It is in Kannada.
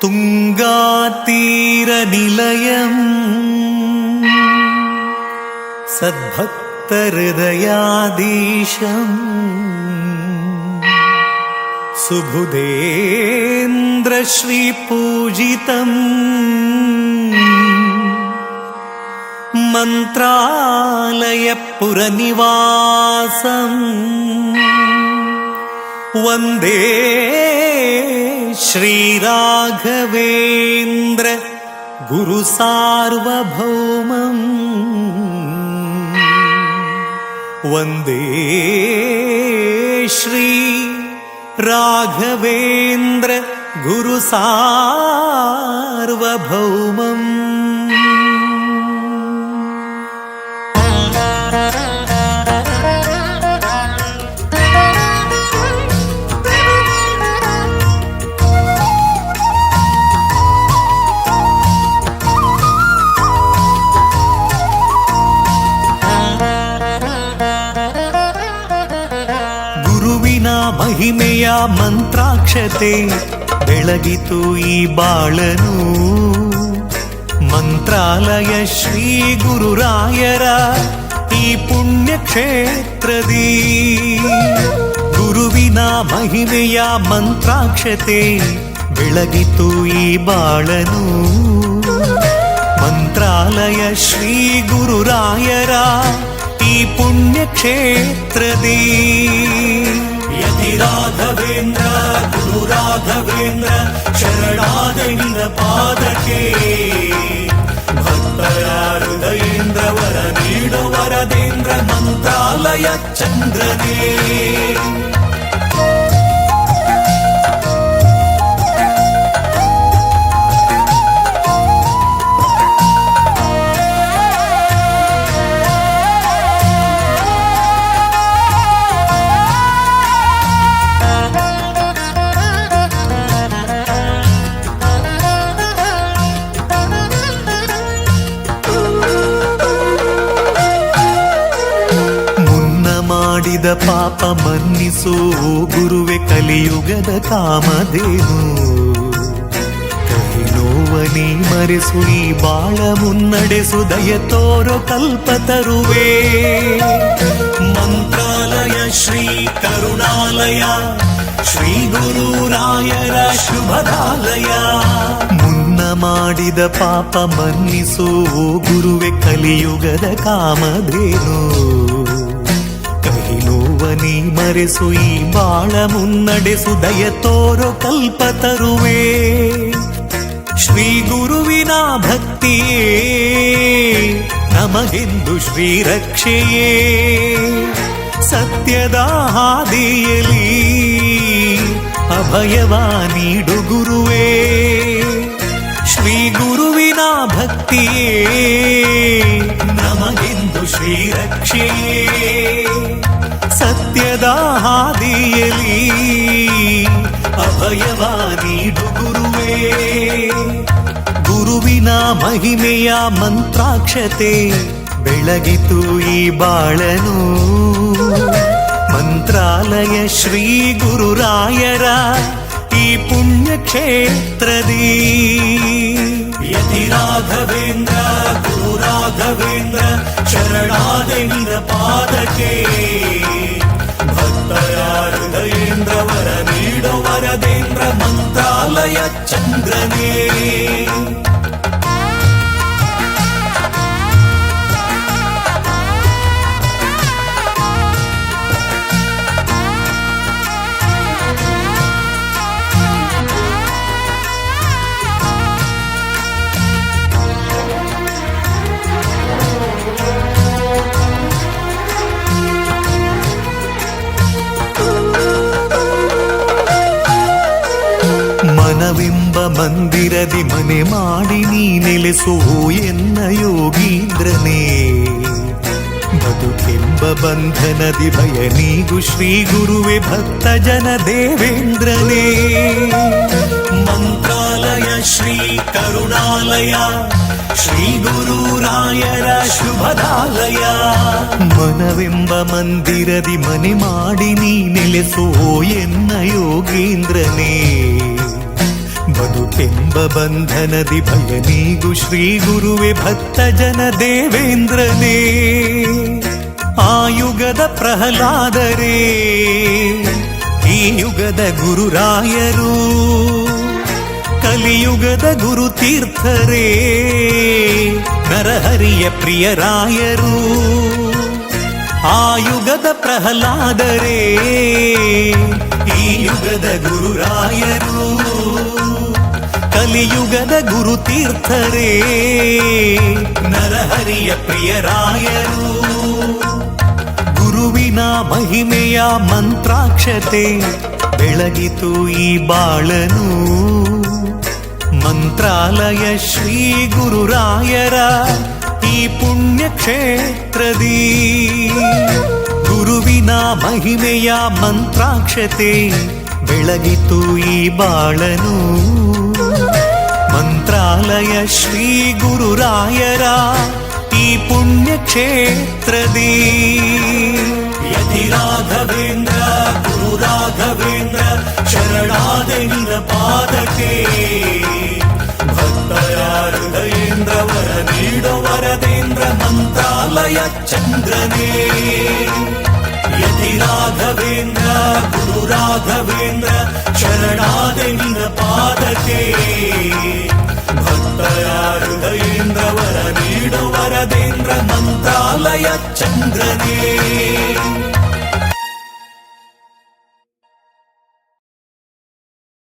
तुङ्गातीरनिलयम् सद्भक्तहृदयाधीशम् सुबुधेन्द्रश्रीपूजितम् मन्त्रालयपुरनिवासम् वन्दे श्रीराघवेन्द्र गुरुसार्वभौमम् वन्दे श्री राघवेन्द्र गुरुसार्वभौमम्। ಮಹಿಮೆಯ ಮಂತ್ರಾಕ್ಷತೆ ಬೆಳಗಿತು ಈ ಬಾಳನು ಮಂತ್ರಾಲಯ ಶ್ರೀ ಗುರುರಾಯರ ಈ ಪುಣ್ಯ ಕ್ಷೇತ್ರದಿ ಗುರುವಿನ ಮಹಿಮೆಯ ಮಂತ್ರಾಕ್ಷತೆ ಬೆಳಗಿತು ಈ ಬಾಳನು ಮಂತ್ರಾಲಯ ಶ್ರೀ ಗುರುರಾಯರ ಈ ಪುಣ್ಯ ಕ್ಷೇತ್ರದಿ ಯತಿ ರಾಘವೇಂದ್ರ ಗುರು ರಾಘವೇಂದ್ರ ಶರಣಾದ ನಿನ್ನ ಪಾದಕ್ಕೆ ಭಕ್ತರ ಹೃದಯೇಂದ್ರ ವರ ನೀಡೋ ವರದೇಂದ್ರ ಮಂತ್ರಾಲಯ ಚಂದ್ರನೇ ಮಾಡಿದ ಪಾಪ ಮನ್ನಿಸೋ ಗುರುವೆ ಕಲಿಯುಗದ ಕಾಮಧೇನು ಕಹಿ ನೋವನಿ ಮರೆಸು ಈ ಬಾಳ ಮುನ್ನಡೆಸು ದಯ ತೋರೋ ಕಲ್ಪತರುವೆ ಮಂತ್ರಾಲಯ ಶ್ರೀ ಕರುಣಾಲಯ ಶ್ರೀ ಗುರುರಾಯರ ಶುಭದಾಲಯ ಮುನ್ನ ಮಾಡಿದ ಪಾಪ ಮನ್ನಿಸೋ ಗುರುವೆ ಕಲಿಯುಗದ ಕಾಮಧೇನು ನೋವನಿ ಮರೆಸು ಈ ಬಾಳ ಮುನ್ನಡೆಸು ದಯ ತೋರೋ ಕಲ್ಪತರುವೆ ಶ್ರೀ ಗುರುವಿನ ಭಕ್ತಿಯೇ ನಮಗೆಂದು ಶ್ರೀ ರಕ್ಷೆಯೇ ಸತ್ಯದ ಹಾದಿಯಲಿ ಅಭಯವ ನೀಡು ಗುರುವೇ ಶ್ರೀ ಗುರುವಿನ ಭಕ್ತಿಯೇ ನಮಗೆಂದು ಶ್ರೀ ರಕ್ಷೆಯೇ ಸತ್ಯದ ಹಾದಿಯಲಿ ಅಭಯವ ನೀಡು ಗುರುವೇ ಗುರುವಿನ ಮಹಿಮೆಯ ಮಂತ್ರಾಕ್ಷತೆ ಬೆಳಗಿತು ಈ ಬಾಳನು ಮಂತ್ರಾಲಯ ಶ್ರೀ ಗುರುರಾಯರ ಈ ಪುಣ್ಯ ಕ್ಷೇತ್ರದಿ ಯತಿ ರಾಘವೇಂದ್ರ ಗುರು ರಾಘವೇಂದ್ರ ಶರಣಾದ ನಿನ್ನ ಪಾದಕ್ಕೆ ಭಕ್ತರ ಹೃದಯೇಂದ್ರ ವರ ನೀಡೋ ವರದೇಂದ್ರ ಮಂತ್ರಾಲಯ ಚಂದ್ರನೇ ಮನವೆಂಬ ಮಂದಿರದಿ ಮನೆ ಮಾಡಿ ನೀ ನೆಲೆಸೋ ಎನ್ನ ಯೋಗೀಂದ್ರನೇ ಬದುಕೆಂಬ ಬಂಧನದಿ ಭಯ ನೀಗು ಶ್ರೀ ಗುರುವೆ ಭಕ್ತ ಜನ ದೇವೇಂದ್ರನೇ ಮಂತ್ರಾಲಯ ಶ್ರೀ ಕರುಣಾಲಯ ಶ್ರೀ ಗುರುರಾಯರ ಶುಭದಾಲಯ ಮನವೆಂಬ ಮಂದಿರದಿ ಮನೆ ಮಾಡಿ ನೀ ನೆಲೆಸೋ ಎನ್ನ ಯೋಗೀಂದ್ರನೇ ಬದುಕೆಂಬ ಬಂಧನದಿ ಭಯ ನೀಗು ಶ್ರೀ ಗುರುವೆ ಭಕ್ತ ಜನ ದೇವೇಂದ್ರನೇ ಆಯುಗದ ಪ್ರಹ್ಲಾದರೇ ಈ ಯುಗದ ಗುರುರಾಯರು ಕಲಿಯುಗದ ಗುರು ತೀರ್ಥರೇ ನರಹರಿಯ ಪ್ರಿಯರಾಯರು ಆಯುಗದ ಪ್ರಹ್ಲಾದರೇ ಈ ಯುಗದ ಗುರುರಾಯರು ಕಲಿಯುಗದ ಗುರು ತೀರ್ಥರೇ ನರಹರಿಯ ಪ್ರಿಯರಾಯರು ಗುರುವಿನ ಮಹಿಮೆಯ ಮಂತ್ರಾಕ್ಷತೆ ಬೆಳಗಿತು ಈ ಬಾಳನು ಮಂತ್ರಾಲಯ ಶ್ರೀ ಗುರುರಾಯರ ಈ ಪುಣ್ಯ ಕ್ಷೇತ್ರದಿ ಗುರುವಿನ ಮಹಿಮೆಯ ಮಂತ್ರಾಕ್ಷತೆ ಬೆಳಗಿತು ಈ ಬಾಳನು ಮಂತ್ರಾಲಯ ಶ್ರೀ ಗುರುರಾಯರ ಈ ಪುಣ್ಯ ಕ್ಷೇತ್ರದಿ ಯತಿ ರಾಘವೇಂದ್ರ ಗುರು ರಾಘವೇಂದ್ರ ಶರಣಾದೆ ನಿನ್ನ ಪಾದಕ್ಕೆ ಭಕ್ತರ ಹೃದಯೇಂದ್ರ ವರ ನೀಡೋ ವರದೇಂದ್ರ ಮಂತ್ರಾಲಯ ಚಂದ್ರನೇ ಯತಿ ರಾಘವೇಂದ್ರ ಗುರು ರಾಘವೇಂದ್ರ ಶರಣಾದೆ ನಿನ್ನ ಪಾದಕ್ಕೆ ಭಕ್ತರ ಹೃದಯೇಂದ್ರ ವರ ನೀಡೋ ವರದೇಂದ್ರ ಮಂತ್ರಾಲಯ ಚಂದ್ರನೇ